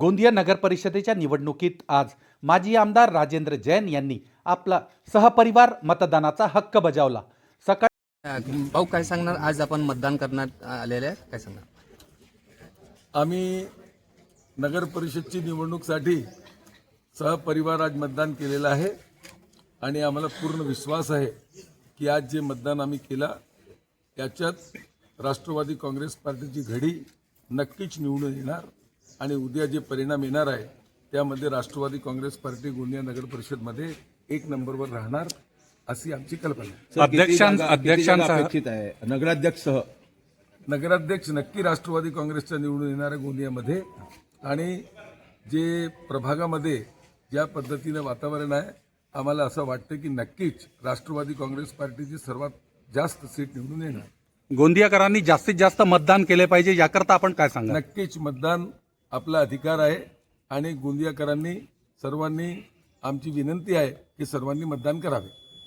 गोंदिया नगर परिषदेच्या निवडणुकीत आज माजी आमदार राजेंद्र जैन यांनी आपला सहपरिवार मतदानाचा हक्क बजावला। सकाळी भाऊ काय सांगणार, आज आपण मतदान करण्यात आलेले आहे, काय सांगणार? आम्ही नगर परिषदची निवडणूकसाठी सहपरिवार आज मतदान केलेलं आहे आणि आम्हाला पूर्ण विश्वास आहे की आज जे मतदान आम्ही केला त्याच्यात राष्ट्रवादी काँग्रेस पार्टीची घडी नक्कीच निवडून येणार आणि उद्या जे परिणाम येणार आहे त्यामध्ये राष्ट्रवादी काँग्रेस पार्टी गोंदिया नगर परिषदमध्ये 1 नंबरवर राहणार अशी आमची कल्पना आहे। अपेक्षित आहे नगराध्यक्ष नक्की राष्ट्रवादी काँग्रेसचा निवडून येणार आहे गोंदियामध्ये आणि जे प्रभागामध्ये ज्या पद्धतीने वातावरण आहे आम्हाला असं वाटतं की नक्कीच राष्ट्रवादी काँग्रेस पार्टीची सर्वात जास्त सीट निवडून येणार। गोंदियाकरांनी जास्तीत जास्त मतदान केले पाहिजे याकरता आपण काय सांगा? नक्कीच मतदान आपला अधिकार आहे आणि गोंदियाकरांनी सर्वांनी आमची विनंती आहे की सर्वांनी मतदान करावे।